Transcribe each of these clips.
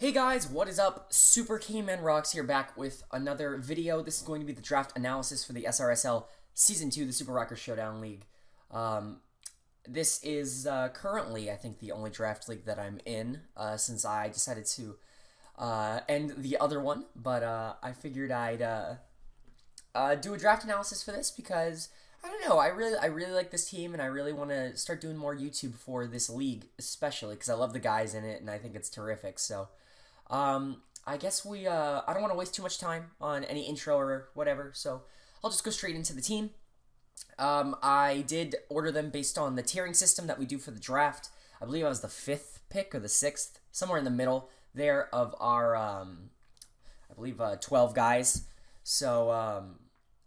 Hey guys, what is up? Super K-Man Rocks here, back with another video. This is going to be the draft analysis for the SRSL Season 2, the Super Rockers Showdown League. This is currently, I think, the only draft league that I'm in, since I decided to end the other one. But I figured I'd do a draft analysis for this because, I don't know, I really like this team, and I really want to start doing more YouTube for this league, especially because I love the guys in it, and I think it's terrific, so... I guess I don't want to waste too much time on any intro or whatever, so I'll just go straight into the team. I did order them based on the tiering system that we do for the draft. I believe I was the 5th pick or the 6th, somewhere in the middle there of our, I believe, 12 guys. So,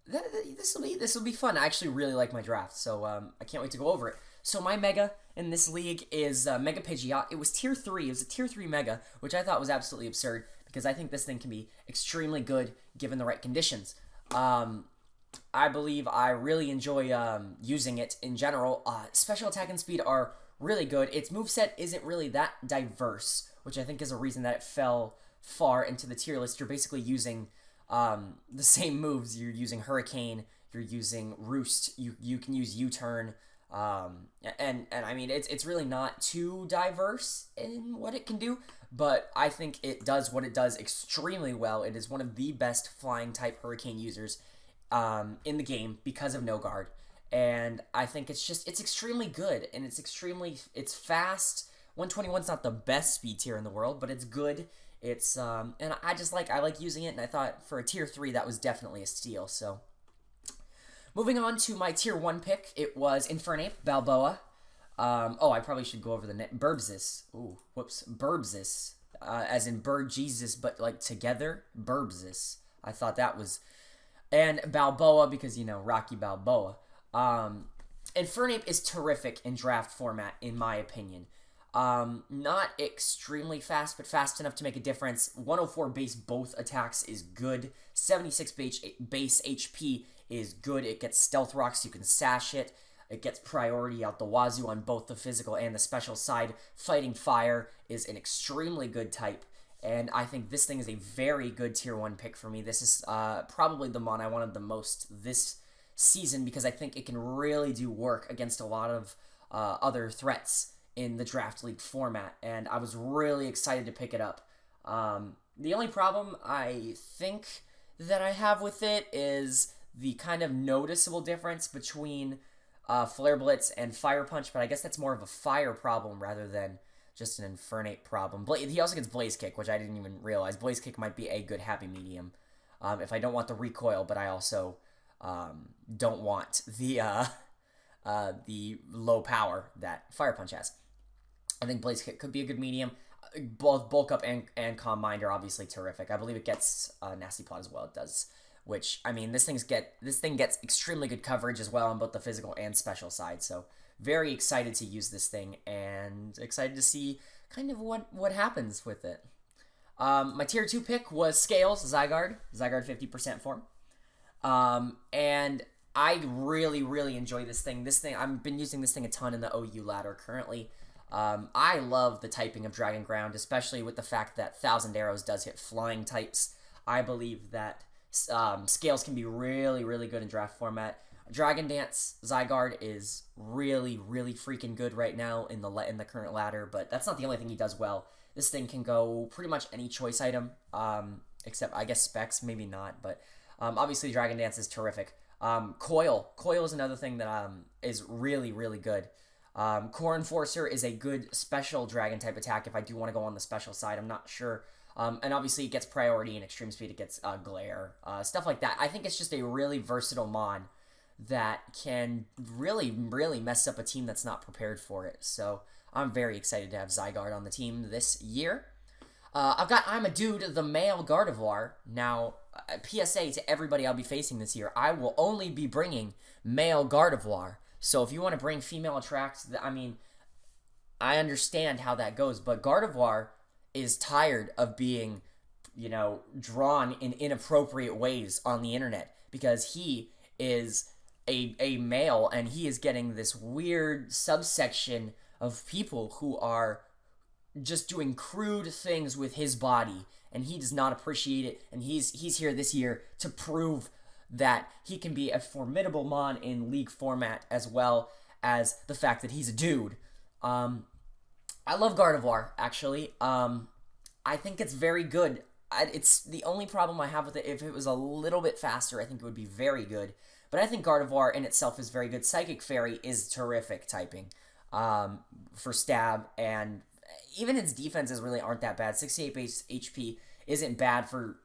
this will be fun. I actually really like my draft, so I can't wait to go over it. So my Mega in this league is Mega Pidgeot. It was Tier 3. It was a Tier 3 Mega, which I thought was absolutely absurd because I think this thing can be extremely good given the right conditions. I believe I really enjoy using it in general. Special attack and speed are really good. Its moveset isn't really that diverse, which I think is a reason that it fell far into the tier list. You're basically using the same moves. You're using Hurricane, you're using Roost, you can use U-Turn, and I mean, it's really not too diverse in what it can do, but I think it does what it does extremely well. It is one of the best flying type Hurricane users in the game because of no guard, and I think it's extremely good, and it's fast. 121 is not the best speed tier in the world, but it's good. It's and I like using it, and I thought for a tier 3 that was definitely a steal. So moving on to my tier 1 pick, it was Infernape, Balboa. Oh, I probably should go over the net. Burbsis. Ooh, whoops. Burbsis. As in bird Jesus, but like together. Burbsis. I thought that was... And Balboa, because, you know, Rocky Balboa. Infernape is terrific in draft format, in my opinion. Not extremely fast, but fast enough to make a difference. 104 base both attacks is good. 76 base HP is good. It gets Stealth Rocks, you can sash it. It gets priority out the wazoo on both the physical and the special side. Fighting Fire is an extremely good type, and I think this thing is a very good tier 1 pick for me. This is probably the mon I wanted the most this season because I think it can really do work against a lot of other threats in the draft league format, and I was really excited to pick it up. The only problem I think that I have with it is the kind of noticeable difference between Flare Blitz and Fire Punch, but I guess that's more of a fire problem rather than just an Infernape problem. He also gets Blaze Kick, which I didn't even realize. Blaze Kick might be a good happy medium if I don't want the recoil, but I also don't want the low power that Fire Punch has. I think Blaze Kick could be a good medium. Both Bulk Up and Calm Mind are obviously terrific. I believe it gets Nasty Plot as well. It does. Which, I mean, this thing gets extremely good coverage as well on both the physical and special side. So, very excited to use this thing and excited to see kind of what happens with it. My tier 2 pick was Scales, Zygarde 50% form. And I really enjoy this thing. I've been using this thing a ton in the OU ladder currently. I love the typing of Dragon Ground, especially with the fact that Thousand Arrows does hit flying types. I believe that Scales can be really good in draft format. Dragon Dance Zygarde is really freaking good right now in the current ladder, but that's not the only thing he does well. This thing can go pretty much any choice item, except I guess Specs, maybe not, but obviously Dragon Dance is terrific. Coil is another thing that is really good. Core Enforcer is a good special dragon type attack if I do want to go on the special side. I'm not sure. And obviously it gets priority and extreme speed. It gets glare, stuff like that. I think it's just a really versatile mon that can really mess up a team that's not prepared for it. So I'm very excited to have Zygarde on the team this year. I've got I'm a Dude, the male Gardevoir. Now, PSA to everybody I'll be facing this year, I will only be bringing male Gardevoir. So if you want to bring female attracts, I mean, I understand how that goes, but Gardevoir is tired of being, you know, drawn in inappropriate ways on the internet because he is a male and he is getting this weird subsection of people who are just doing crude things with his body, and he does not appreciate it. And he's here this year to prove that he can be a formidable mon in League format, as well as the fact that he's a dude. I love Gardevoir, actually. I think it's very good. It's the only problem I have with it. If it was a little bit faster, I think it would be very good. But I think Gardevoir in itself is very good. Psychic Fairy is terrific typing for stab, and even its defenses really aren't that bad. 68 base HP isn't bad for,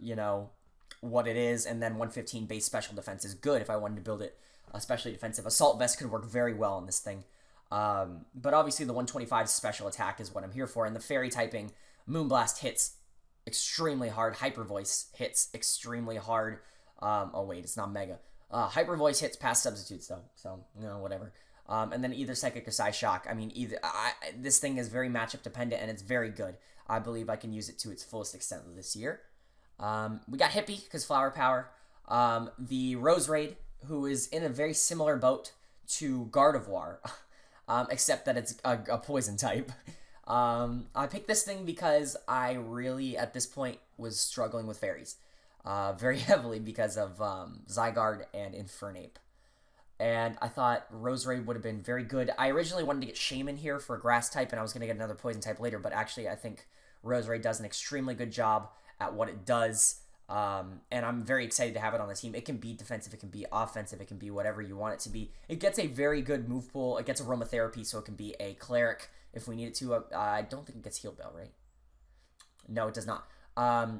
what it is, and then 115 base special defense is good if I wanted to build it especially defensive. Assault Vest could work very well on this thing. But obviously the 125 special attack is what I'm here for, and the Fairy typing, Moonblast hits extremely hard. Hyper Voice hits extremely hard. Oh wait, it's not Mega. Hyper Voice hits past substitutes though, so whatever. And then either Psychic or Psyshock. I mean, this thing is very matchup dependent, and it's very good. I believe I can use it to its fullest extent this year. We got Hippie because Flower Power. The Roserade, who is in a very similar boat to Gardevoir, except that it's a poison type. I picked this thing because I really, at this point, was struggling with fairies very heavily because of Zygarde and Infernape. And I thought Roserade would have been very good. I originally wanted to get Shaman here for a grass type, and I was going to get another poison type later, but actually I think Roserade does an extremely good job at what it does, and I'm very excited to have it on the team. It can be defensive, it can be offensive, it can be whatever you want it to be. It gets a very good move pool. It gets Aromatherapy, so it can be a Cleric if we need it to. I don't think it gets Heal Bell, right? No, it does not.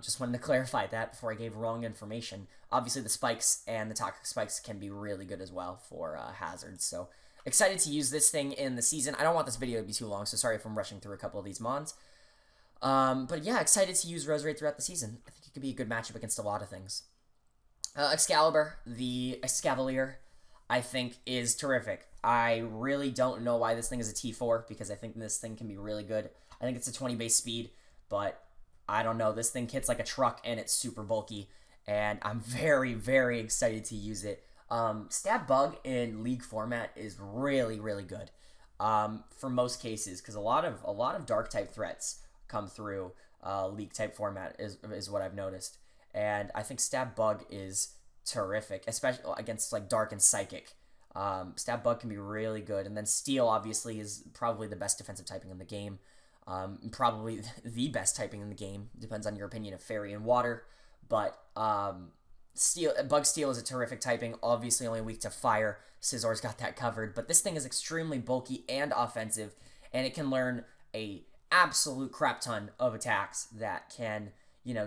Just wanted to clarify that before I gave wrong information. Obviously, the Spikes and the Toxic Spikes can be really good as well for hazards. So, excited to use this thing in the season. I don't want this video to be too long, so sorry if I'm rushing through a couple of these mons. But yeah, excited to use Roserade throughout the season. I think it could be a good matchup against a lot of things. Excalibur, the Escavalier, I think is terrific. I really don't know why this thing is a T4, because I think this thing can be really good. I think it's a 20 base speed, but I don't know. This thing hits like a truck, and it's super bulky, and I'm very, very excited to use it. Stab Bug in League format is really, really good for most cases, because a lot of Dark type threats come through League type format is what I've noticed, and I think Stab Bug is terrific, especially against like Dark and Psychic. Stab Bug can be really good, and then Steel obviously is probably the best defensive typing in the game. Probably the best typing in the game. Depends on your opinion of Fairy and Water. But Bug Steel is a terrific typing. Obviously only weak to Fire. Scissor's got that covered. But this thing is extremely bulky and offensive. And it can learn a absolute crap ton of attacks that can,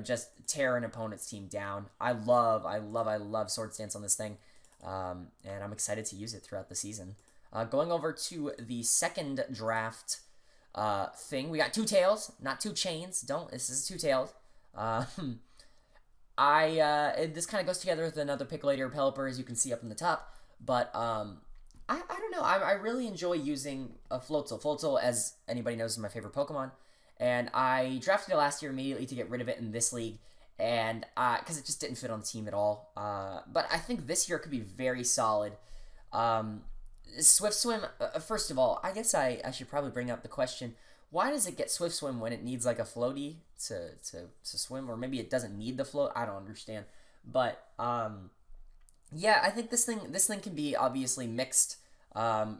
just tear an opponent's team down. I love Sword Stance on this thing. And I'm excited to use it throughout the season. Going over to the second draft thing. We got two tails, not two chains. This is two tails. This kind of goes together with another Piccolator Pelipper, as you can see up in the top. But I don't know. I really enjoy using a Floatzel. Floatzel, as anybody knows, is my favorite Pokemon, and I drafted it last year immediately to get rid of it in this league, and because it just didn't fit on the team at all. But I think this year could be very solid. Swift Swim, first of all, I guess I should probably bring up the question, why does it get Swift Swim when it needs like a floaty to swim? Or maybe it doesn't need the float? I don't understand. But, yeah, I think this thing can be obviously mixed,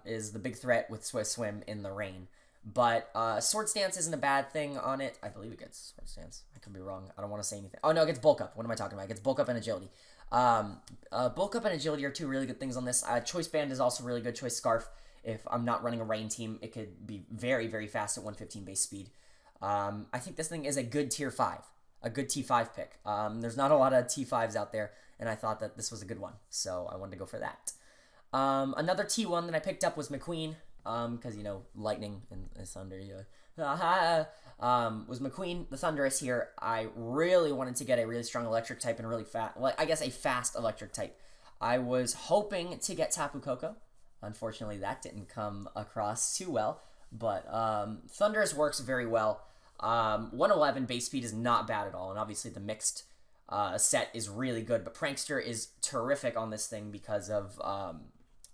is the big threat with Swift Swim in the rain. But Sword Stance isn't a bad thing on it. I believe it gets Sword Stance. I could be wrong. I don't want to say anything. Oh, no, it gets Bulk Up. What am I talking about? It gets Bulk Up and Agility. Bulk Up and Agility are two really good things on this. Choice Band is also really good. Choice Scarf, if I'm not running a rain team, it could be very, very fast at 115 base speed. I think this thing is a good tier 5, a good T5 pick. There's not a lot of T5s out there, and I thought that this was a good one, so I wanted to go for that. Another T1 that I picked up was McQueen, because, lightning and thunder, was McQueen the Thunderous here. I really wanted to get a really strong electric type and really fast, I guess a fast electric type. I was hoping to get Tapu Koko. Unfortunately, that didn't come across too well, but Thunderous works very well. 111 base speed is not bad at all, and obviously the mixed set is really good, but Prankster is terrific on this thing because of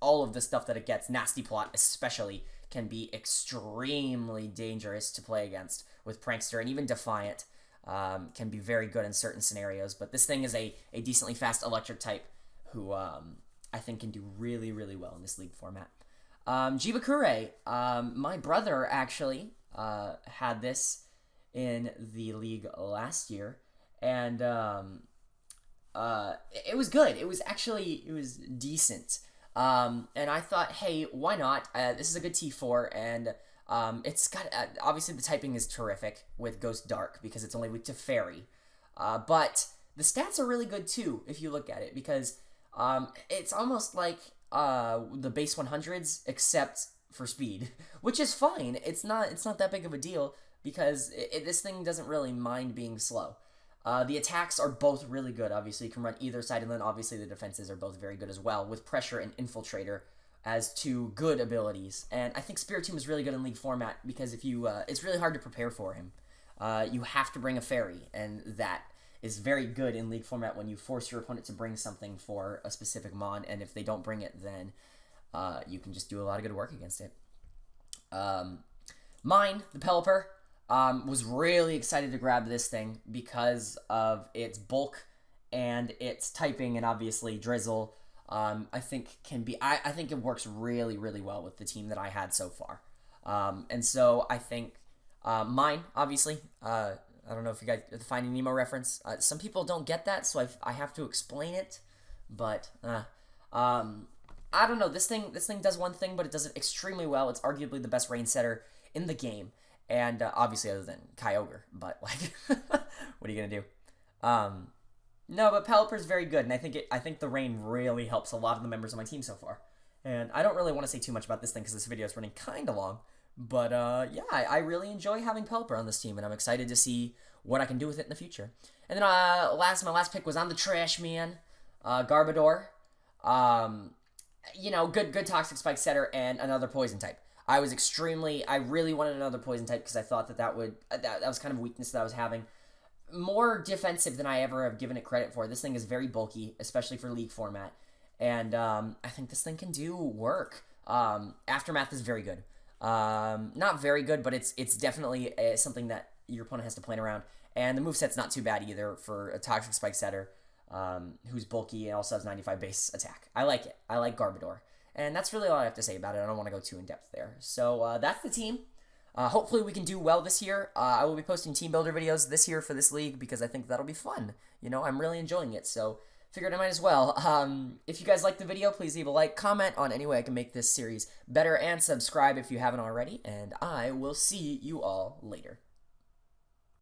all of the stuff that it gets. Nasty Plot especially can be extremely dangerous to play against with Prankster, and even Defiant can be very good in certain scenarios. But this thing is a decently fast electric type who I think can do really, really well in this league format. Jibakure, my brother actually had this in the league last year, and it was good. It was decent. And I thought, hey, why not? This is a good T4, and it's got, obviously the typing is terrific with Ghost Dark because it's only weak to Fairy. But the stats are really good too, if you look at it, because it's almost like the base 100s, except for speed, which is fine. It's not that big of a deal because this thing doesn't really mind being slow. The attacks are both really good. Obviously, you can run either side, and then obviously the defenses are both very good as well, with Pressure and Infiltrator as two good abilities. And I think Spiritomb is really good in League format because if you, it's really hard to prepare for him. You have to bring a Fairy, and that is very good in League format when you force your opponent to bring something for a specific mon, and if they don't bring it, then you can just do a lot of good work against it. Mine, the Pelipper, was really excited to grab this thing because of its bulk and its typing, and obviously Drizzle, I think I think it works really, really well with the team that I had so far. And so I think mine, obviously, I don't know if you guys the Finding Nemo reference. Some people don't get that, so I have to explain it. But I don't know. This thing does one thing, but it does it extremely well. It's arguably the best rain setter in the game, and obviously other than Kyogre. But like, what are you gonna do? No, but Pelipper's very good, and I think the rain really helps a lot of the members of my team so far. And I don't really want to say too much about this thing because this video is running kind of long. But yeah, I really enjoy having Pelipper on this team, and I'm excited to see what I can do with it in the future. And then my last pick was on the Trash Man, Garbodor. You know, good Toxic Spike setter and another Poison type. I really wanted another Poison type because I thought that was kind of a weakness that I was having. More defensive than I ever have given it credit for. This thing is very bulky, especially for League format, and I think this thing can do work. Aftermath is very good. Not very good, but it's definitely something that your opponent has to plan around. And the moveset's not too bad either for a Toxic Spike setter who's bulky and also has 95 base attack. I like it. I like Garbodor. And that's really all I have to say about it. I don't want to go too in-depth there. So that's the team. Hopefully we can do well this year. I will be posting team builder videos this year for this league because I think that'll be fun. You know, I'm really enjoying it, so figured I might as well. If you guys like the video, please leave a like, comment on any way I can make this series better, and subscribe if you haven't already. And I will see you all later.